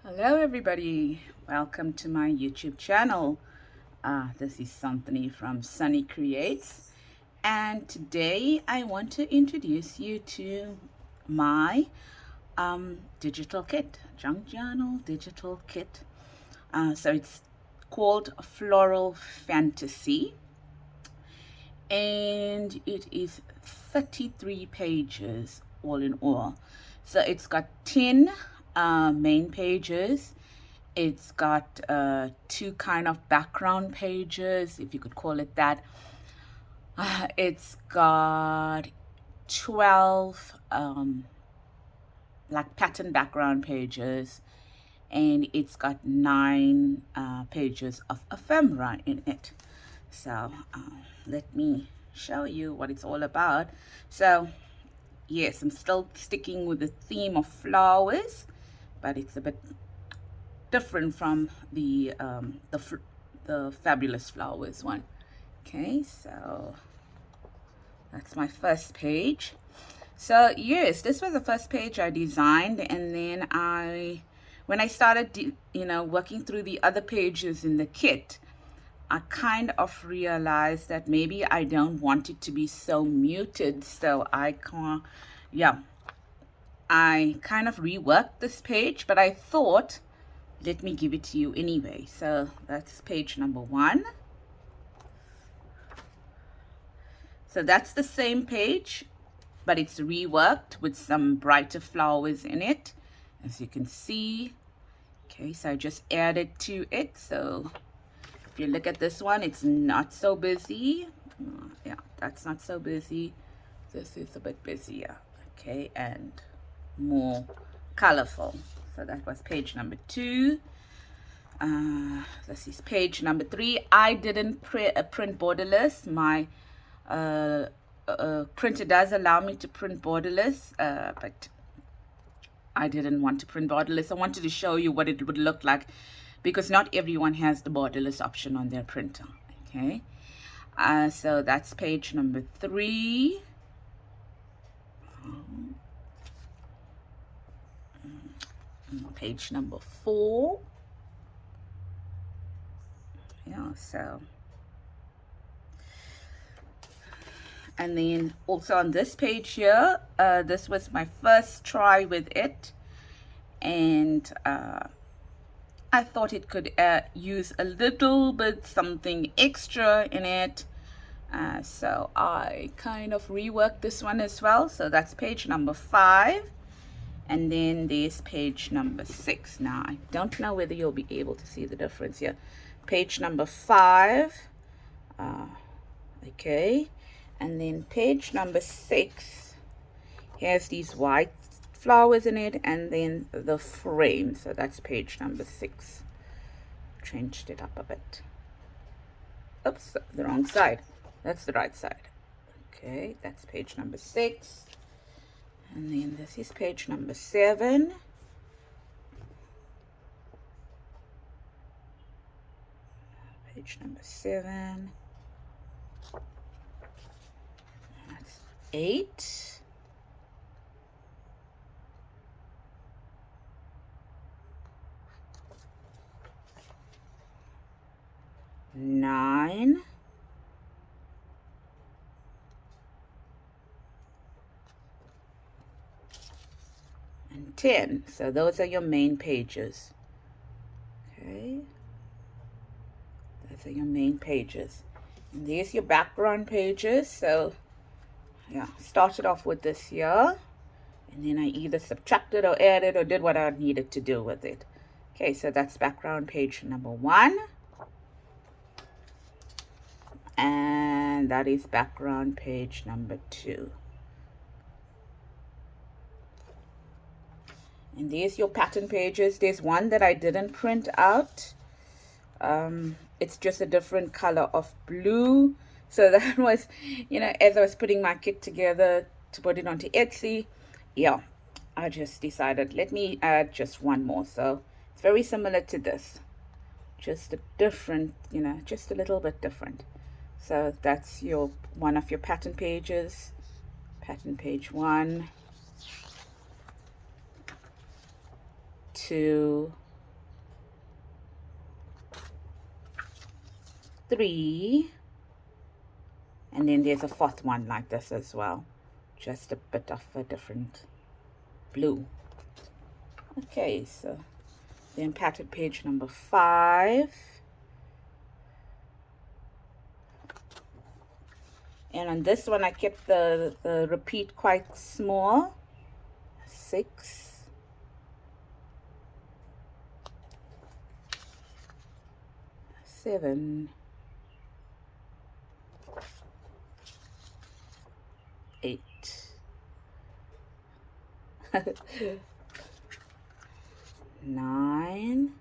Hello everybody, welcome to my YouTube channel. This is Santhony from Sunny Creates, and today I want to introduce you to my digital kit, junk journal digital kit. So it's called Floral Fantasy, and it is 33 pages all in all. So it's got 10 main pages. It's got two kind of background pages, if you could call it that. It's got 12 like pattern background pages, and it's got 9 pages of ephemera in it. So let me show you what it's all about. So yes, I'm still sticking with the theme of flowers, but it's a bit different from the fabulous flowers one. Okay, so that's my first page. So yes, this was the first page I designed, and then when I started working through the other pages in the kit, I kind of realized that maybe I don't want it to be so muted, so I kind of reworked this page, but I thought, let me give it to you anyway. So that's page number 1. So that's the same page, but it's reworked with some brighter flowers in it, as you can see. Okay, so I just added to it. So if you look at this one, it's not so busy. Yeah, that's not so busy. This is a bit busier. Okay, and more colorful. So that was page number 2. This is page number 3. I didn't print borderless. My printer does allow me to print borderless, but I didn't want to print borderless. I wanted to show you what it would look like, because not everyone has the borderless option on their printer. Okay, so that's page number 3. Page number 4. Yeah, so, and then also on this page here, this was my first try with it, and I thought it could use a little bit something extra in it, so I kind of reworked this one as well. So that's page number 5, and then there's page number 6. Now I don't know whether you'll be able to see the difference here. Page number 5, okay, and then page number 6 has these white flowers in it, and then the frame. So that's page number 6. Changed it up a bit. Oops, the wrong side. That's the right side. Okay, that's page number 6. And then this is page number 7. Page number 7. That's 8. Nine. And 10. So those are your main pages. Okay. Those are your main pages. And there's your background pages. So yeah, started off with this here, and then I either subtracted or added or did what I needed to do with it. Okay, so that's background page number 1, and that is background page number 2. And there's your pattern pages. There's one that I didn't print out. It's just a different color of blue. So that was, as I was putting my kit together to put it onto Etsy, yeah, I just decided, let me add just one more. So it's very similar to this, just a different, just a little bit different. So that's one of your pattern pages, pattern page 1, 2, 3, and then there's a 4th one like this as well, just a bit of a different blue. Okay, so then pattern page number 5, and on this one I kept the repeat quite small. 6, 7, 8, 9,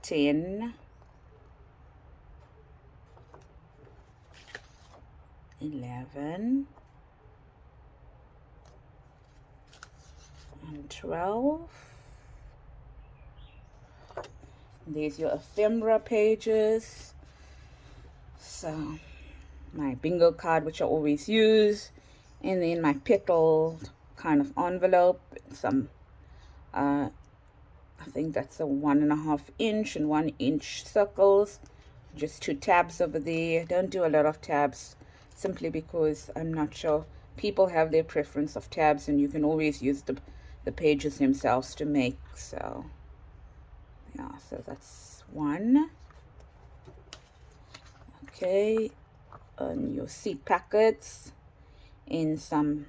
10, 11, and 12. There's your ephemera pages. So my bingo card, which I always use, and then my petal kind of envelope, some I think that's a 1.5 inch and 1 inch circles, just 2 tabs over there. Don't do a lot of tabs, simply because I'm not sure, people have their preference of tabs, and you can always use the pages themselves to make. So yeah, so that's 1. Okay, on your seed packets, in some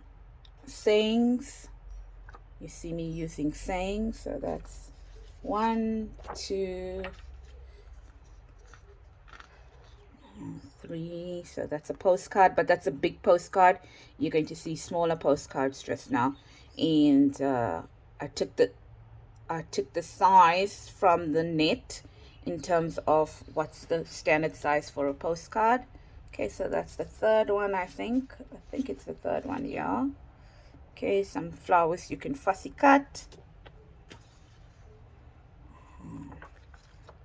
sayings, you see me using sayings, so that's 1, 2, 3. So that's a postcard, but that's a big postcard. You're going to see smaller postcards just now, and I took the size from the net in terms of what's the standard size for a postcard. Okay, so that's the 3rd one. I think it's the 3rd one. Yeah. Okay, some flowers you can fussy cut.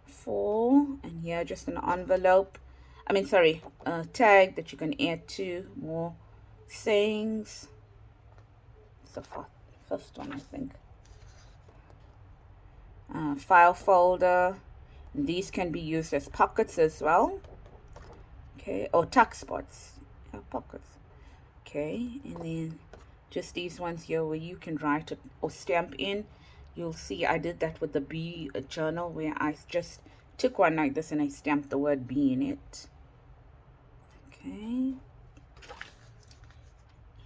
4, and here just an envelope, a tag that you can add to more sayings. It's the 1st one, I think. File folder. And these can be used as pockets as well. Okay, or tuck spots. Yeah, pockets. Okay, and then just these ones here where you can write it or stamp in. You'll see I did that with the B journal, where I just took one like this and I stamped the word B in it. Okay,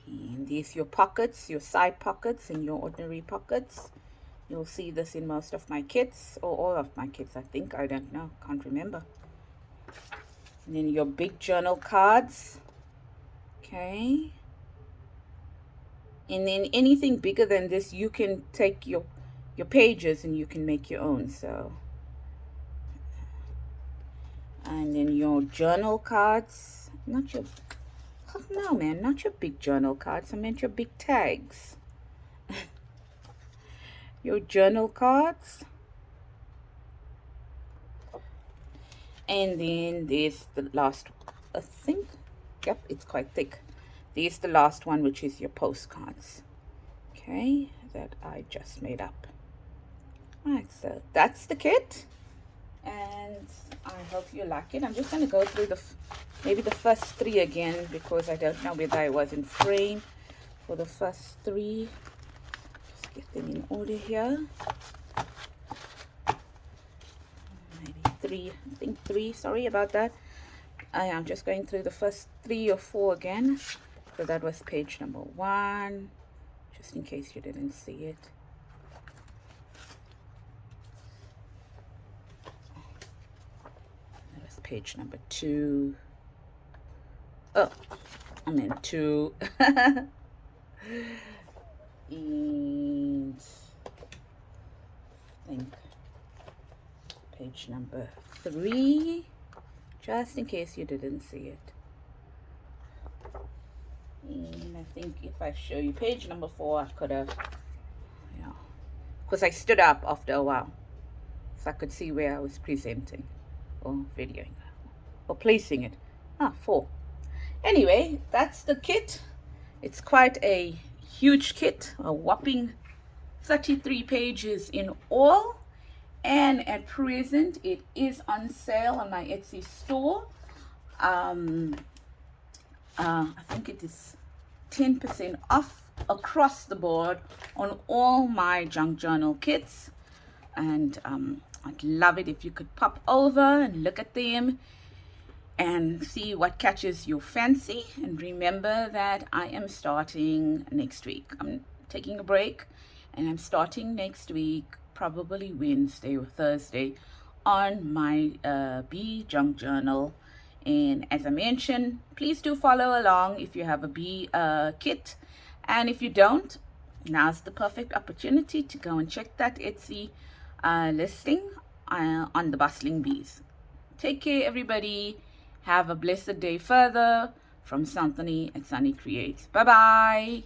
and these your pockets, your side pockets and your ordinary pockets. You'll see this in most of my kits, or all of my kits, I think. I don't know, can't remember. And then your big journal cards. Okay, and then anything bigger than this, you can take your pages and you can make your own. So, and then your journal cards, not your, no man, not your big journal cards, I meant your big tags. Your journal cards. And then there's the last, I think, yep, it's quite thick. There's the last one, which is your postcards. Okay, that I just made up. Alright, so that's the kit, and I hope you like it. I'm just going to go through maybe the first 3 again, because I don't know whether I was in frame for the first 3. Just get them in order here. Maybe 3, I think 3, sorry about that. I am just going through the first 3 or 4 again. So that was page number 1, just in case you didn't see it. That was page number 2. Oh, I'm in 2. And I think page number 3, just in case you didn't see it. And I think if I show you page number 4, I could have, yeah, because I stood up after a while, so I could see where I was presenting or videoing or placing it. 4. Anyway, that's the kit. It's quite a huge kit, a whopping 33 pages in all. and at present it is on sale on my Etsy store. I think it is 10% off across the board on all my junk journal kits, and I'd love it if you could pop over and look at them and see what catches your fancy. And remember that I am starting next week. I'm taking a break and I'm starting next week, probably Wednesday or Thursday, on my bee junk journal. And as I mentioned, please do follow along if you have a bee kit, and if you don't, now's the perfect opportunity to go and check that Etsy listing on the bustling bees. Take care, everybody. Have a blessed day further from Santani and Sunny Creates. Bye bye.